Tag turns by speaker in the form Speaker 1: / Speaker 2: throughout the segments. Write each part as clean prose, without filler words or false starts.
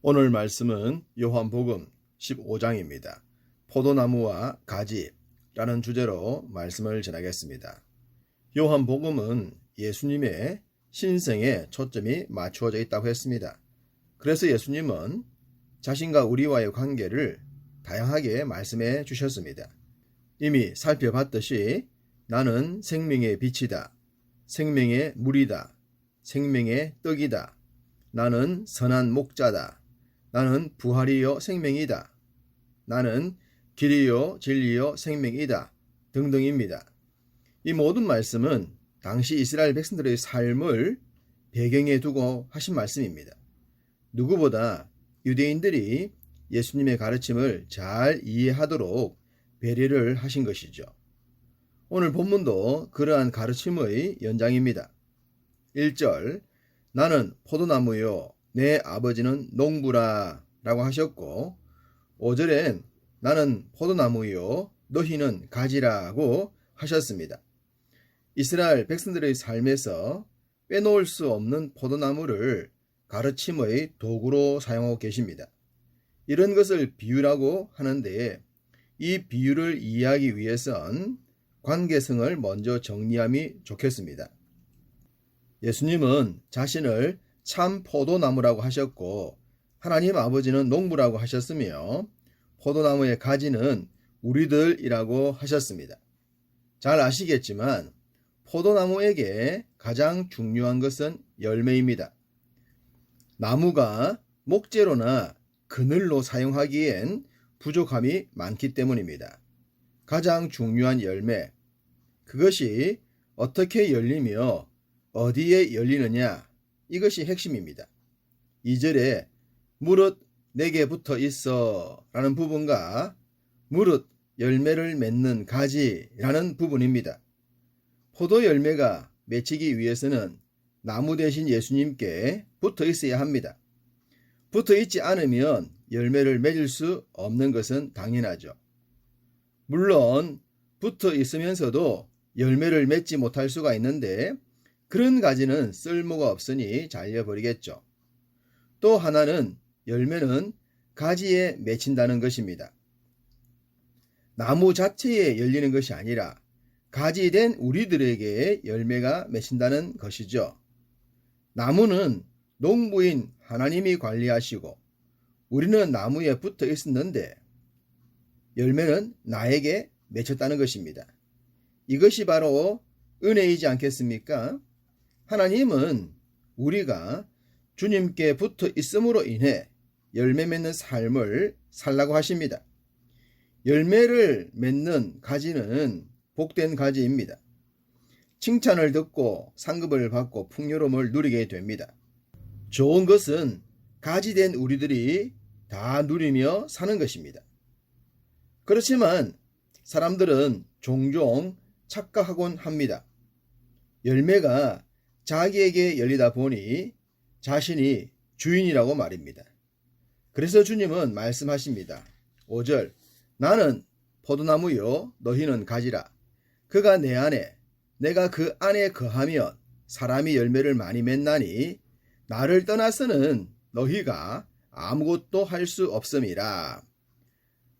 Speaker 1: 오늘 말씀은 요한복음 15장입니다. 포도나무와 가지라는 주제로 말씀을 전하겠습니다. 요한복음은 예수님의 신생에 초점이 맞추어져 있다고 했습니다. 그래서 예수님은 자신과 우리와의 관계를 다양하게 말씀해 주셨습니다. 이미 살펴봤듯이 나는 생명의 빛이다, 생명의 물이다, 생명의 떡이다, 나는 선한 목자다, 나는 부활이요 생명이다, 나는 길이요 진리요 생명이다 등등입니다. 이 모든 말씀은 당시 이스라엘 백성들의 삶을 배경에 두고 하신 말씀입니다. 누구보다 유대인들이 예수님의 가르침을 잘 이해하도록 배려를 하신 것이죠. 오늘 본문도 그러한 가르침의 연장입니다. 1절 나는 포도나무요 내 아버지는 농부라 라고 하셨고, 5절엔 나는 포도나무요 너희는 가지라고 하셨습니다. 이스라엘 백성들의 삶에서 빼놓을 수 없는 포도나무를 가르침의 도구로 사용하고 계십니다. 이런 것을 비유라고 하는데, 이 비유를 이해하기 위해선 관계성을 먼저 정리함이 좋겠습니다. 예수님은 자신을 참 포도나무라고 하셨고, 하나님 아버지는 농부라고 하셨으며, 포도나무의 가지는 우리들이라고 하셨습니다. 잘 아시겠지만 포도나무에게 가장 중요한 것은 열매입니다. 나무가 목재로나 그늘로 사용하기엔 부족함이 많기 때문입니다. 가장 중요한 열매, 그것이 어떻게 열리며 어디에 열리느냐, 이것이 핵심입니다. 2절에 무릇 내게 붙어 있어 라는 부분과 무릇 열매를 맺는 가지라는 부분입니다. 포도 열매가 맺히기 위해서는 나무 대신 예수님께 붙어 있어야 합니다. 붙어 있지 않으면 열매를 맺을 수 없는 것은 당연하죠. 물론 붙어 있으면서도 열매를 맺지 못할 수가 있는데, 그런 가지는 쓸모가 없으니 잘려버리겠죠. 또 하나는 열매는 가지에 맺힌다는 것입니다. 나무 자체에 열리는 것이 아니라 가지된 우리들에게 열매가 맺힌다는 것이죠. 나무는 농부인 하나님이 관리하시고 우리는 나무에 붙어 있었는데 열매는 나에게 맺혔다는 것입니다. 이것이 바로 은혜이지 않겠습니까? 하나님은 우리가 주님께 붙어 있음으로 인해 열매 맺는 삶을 살라고 하십니다. 열매를 맺는 가지는 복된 가지입니다. 칭찬을 듣고 상급을 받고 풍요로움을 누리게 됩니다. 좋은 것은 가지된 우리들이 다 누리며 사는 것입니다. 그렇지만 사람들은 종종 착각하곤 합니다. 열매가 자기에게 열리다 보니 자신이 주인이라고 말입니다. 그래서 주님은 말씀하십니다. 5절 나는 포도나무요 너희는 가지라. 그가 내 안에 내가 그 안에 거하면 사람이 열매를 많이 맺나니 나를 떠나서는 너희가 아무것도 할 수 없음이라.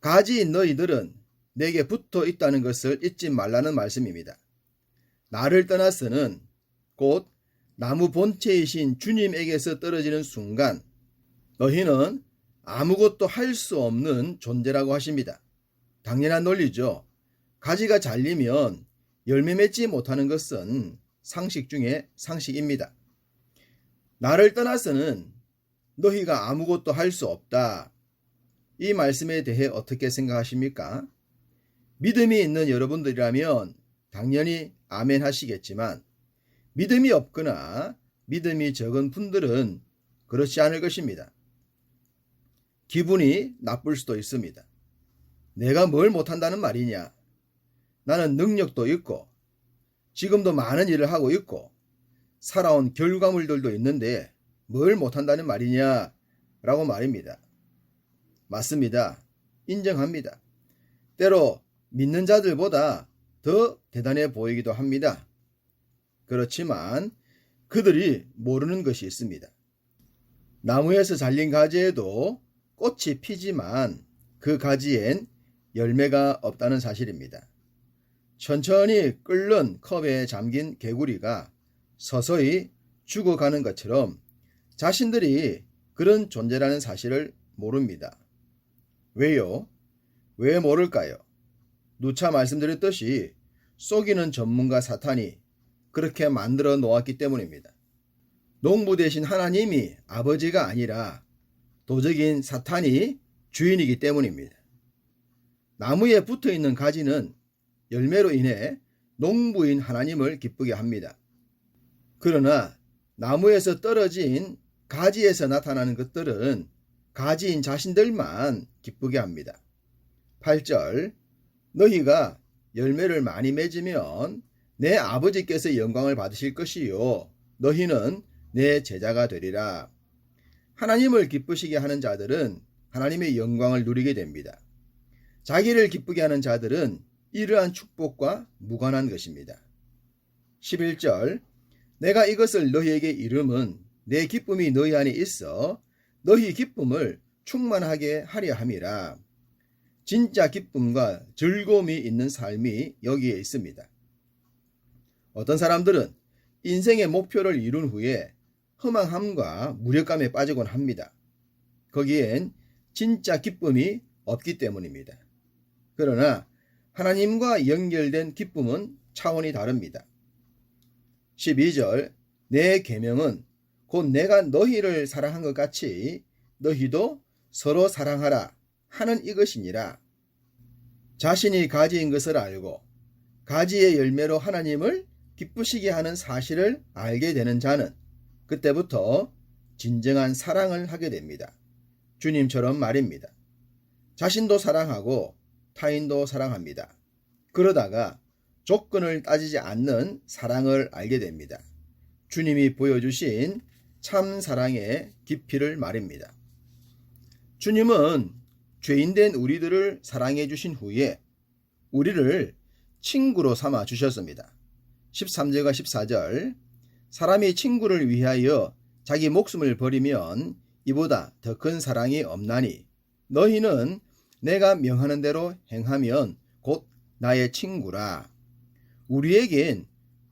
Speaker 1: 가지인 너희들은 내게 붙어 있다는 것을 잊지 말라는 말씀입니다. 나를 떠나서는 곧 나무 본체이신 주님에게서 떨어지는 순간 너희는 아무것도 할 수 없는 존재라고 하십니다. 당연한 논리죠. 가지가 잘리면 열매 맺지 못하는 것은 상식 중에 상식입니다. 나를 떠나서는 너희가 아무것도 할 수 없다. 이 말씀에 대해 어떻게 생각하십니까? 믿음이 있는 여러분들이라면 당연히 아멘 하시겠지만, 믿음이 없거나 믿음이 적은 분들은 그렇지 않을 것입니다. 기분이 나쁠 수도 있습니다. 내가 뭘 못한다는 말이냐? 나는 능력도 있고 지금도 많은 일을 하고 있고 살아온 결과물들도 있는데 뭘 못한다는 말이냐? 라고 말입니다. 맞습니다. 인정합니다. 때로 믿는 자들보다 더 대단해 보이기도 합니다. 그렇지만 그들이 모르는 것이 있습니다. 나무에서 잘린 가지에도 꽃이 피지만 그 가지엔 열매가 없다는 사실입니다. 천천히 끓는 컵에 잠긴 개구리가 서서히 죽어가는 것처럼 자신들이 그런 존재라는 사실을 모릅니다. 왜요? 왜 모를까요? 누차 말씀드렸듯이 속이는 전문가 사탄이 그렇게 만들어 놓았기 때문입니다. 농부 대신 하나님이 아버지가 아니라 도적인 사탄이 주인이기 때문입니다. 나무에 붙어있는 가지는 열매로 인해 농부인 하나님을 기쁘게 합니다. 그러나 나무에서 떨어진 가지에서 나타나는 것들은 가지인 자신들만 기쁘게 합니다. 8절 너희가 열매를 많이 맺으면 내 아버지께서 영광을 받으실 것이요 너희는 내 제자가 되리라. 하나님을 기쁘시게 하는 자들은 하나님의 영광을 누리게 됩니다. 자기를 기쁘게 하는 자들은 이러한 축복과 무관한 것입니다. 11절 내가 이것을 너희에게 이름은 내 기쁨이 너희 안에 있어 너희 기쁨을 충만하게 하려 함이라. 진짜 기쁨과 즐거움이 있는 삶이 여기에 있습니다. 어떤 사람들은 인생의 목표를 이룬 후에 허망함과 무력감에 빠지곤 합니다. 거기엔 진짜 기쁨이 없기 때문입니다. 그러나 하나님과 연결된 기쁨은 차원이 다릅니다. 12절 내 계명은 곧 내가 너희를 사랑한 것 같이 너희도 서로 사랑하라 하는 이것이니라. 자신이 가지인 것을 알고 가지의 열매로 하나님을 기쁘시게 하는 사실을 알게 되는 자는 그때부터 진정한 사랑을 하게 됩니다. 주님처럼 말입니다. 자신도 사랑하고 타인도 사랑합니다. 그러다가 조건을 따지지 않는 사랑을 알게 됩니다. 주님이 보여주신 참 사랑의 깊이를 말입니다. 주님은 죄인된 우리들을 사랑해 주신 후에 우리를 친구로 삼아 주셨습니다. 13절과 14절 사람이 친구를 위하여 자기 목숨을 버리면 이보다 더 큰 사랑이 없나니 너희는 내가 명하는 대로 행하면 곧 나의 친구라. 우리에겐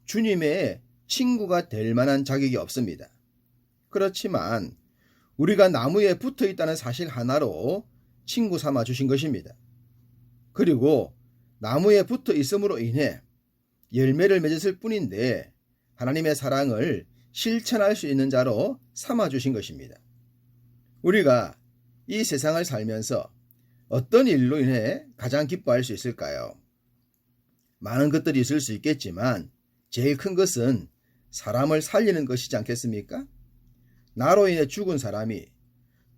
Speaker 1: 주님의 친구가 될 만한 자격이 없습니다. 그렇지만 우리가 나무에 붙어 있다는 사실 하나로 친구 삼아 주신 것입니다. 그리고 나무에 붙어 있음으로 인해 열매를 맺었을 뿐인데 하나님의 사랑을 실천할 수 있는 자로 삼아 주신 것입니다. 우리가 이 세상을 살면서 어떤 일로 인해 가장 기뻐할 수 있을까요? 많은 것들이 있을 수 있겠지만 제일 큰 것은 사람을 살리는 것이지 않겠습니까? 나로 인해 죽은 사람이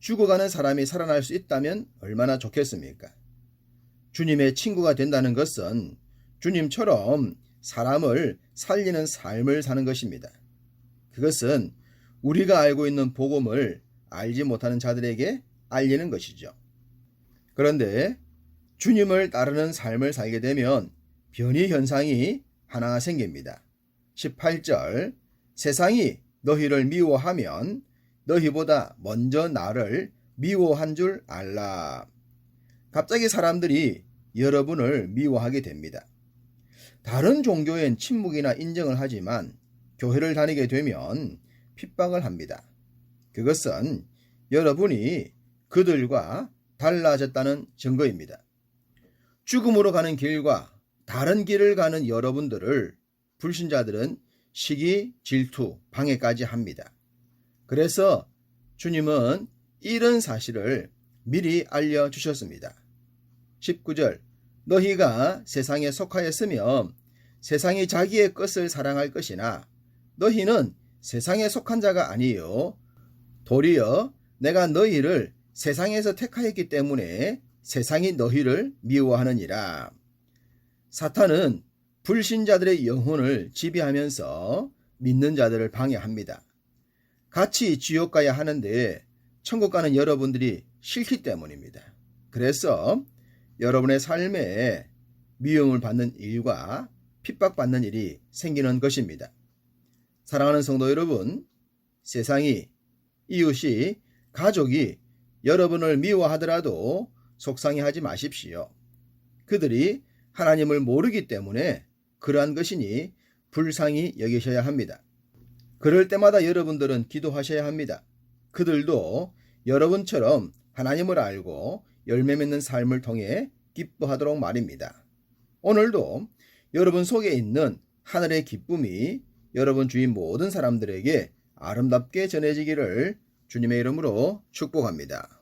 Speaker 1: 죽어가는 사람이 살아날 수 있다면 얼마나 좋겠습니까? 주님의 친구가 된다는 것은 주님처럼 사람을 살리는 삶을 사는 것입니다. 그것은 우리가 알고 있는 복음을 알지 못하는 자들에게 알리는 것이죠. 그런데 주님을 따르는 삶을 살게 되면 변이 현상이 하나 생깁니다. 18절 세상이 너희를 미워하면 너희보다 먼저 나를 미워한 줄 알라. 갑자기 사람들이 여러분을 미워하게 됩니다. 다른 종교엔 침묵이나 인정을 하지만 교회를 다니게 되면 핍박을 합니다. 그것은 여러분이 그들과 달라졌다는 증거입니다. 죽음으로 가는 길과 다른 길을 가는 여러분들을 불신자들은 시기, 질투, 방해까지 합니다. 그래서 주님은 이런 사실을 미리 알려주셨습니다. 19절 너희가 세상에 속하였으면 세상이 자기의 것을 사랑할 것이나 너희는 세상에 속한 자가 아니요 도리어 내가 너희를 세상에서 택하였기 때문에 세상이 너희를 미워하느니라. 사탄은 불신자들의 영혼을 지배하면서 믿는 자들을 방해합니다. 같이 지옥 가야 하는데 천국 가는 여러분들이 싫기 때문입니다. 그래서 여러분의 삶에 미움을 받는 일과 핍박받는 일이 생기는 것입니다. 사랑하는 성도 여러분, 세상이 이웃이 가족이 여러분을 미워하더라도 속상해하지 마십시오. 그들이 하나님을 모르기 때문에 그러한 것이니 불쌍히 여기셔야 합니다. 그럴 때마다 여러분들은 기도하셔야 합니다. 그들도 여러분처럼 하나님을 알고 열매 맺는 삶을 통해 기뻐하도록 말입니다. 오늘도 여러분 속에 있는 하늘의 기쁨이 여러분 주위 모든 사람들에게 아름답게 전해지기를 주님의 이름으로 축복합니다.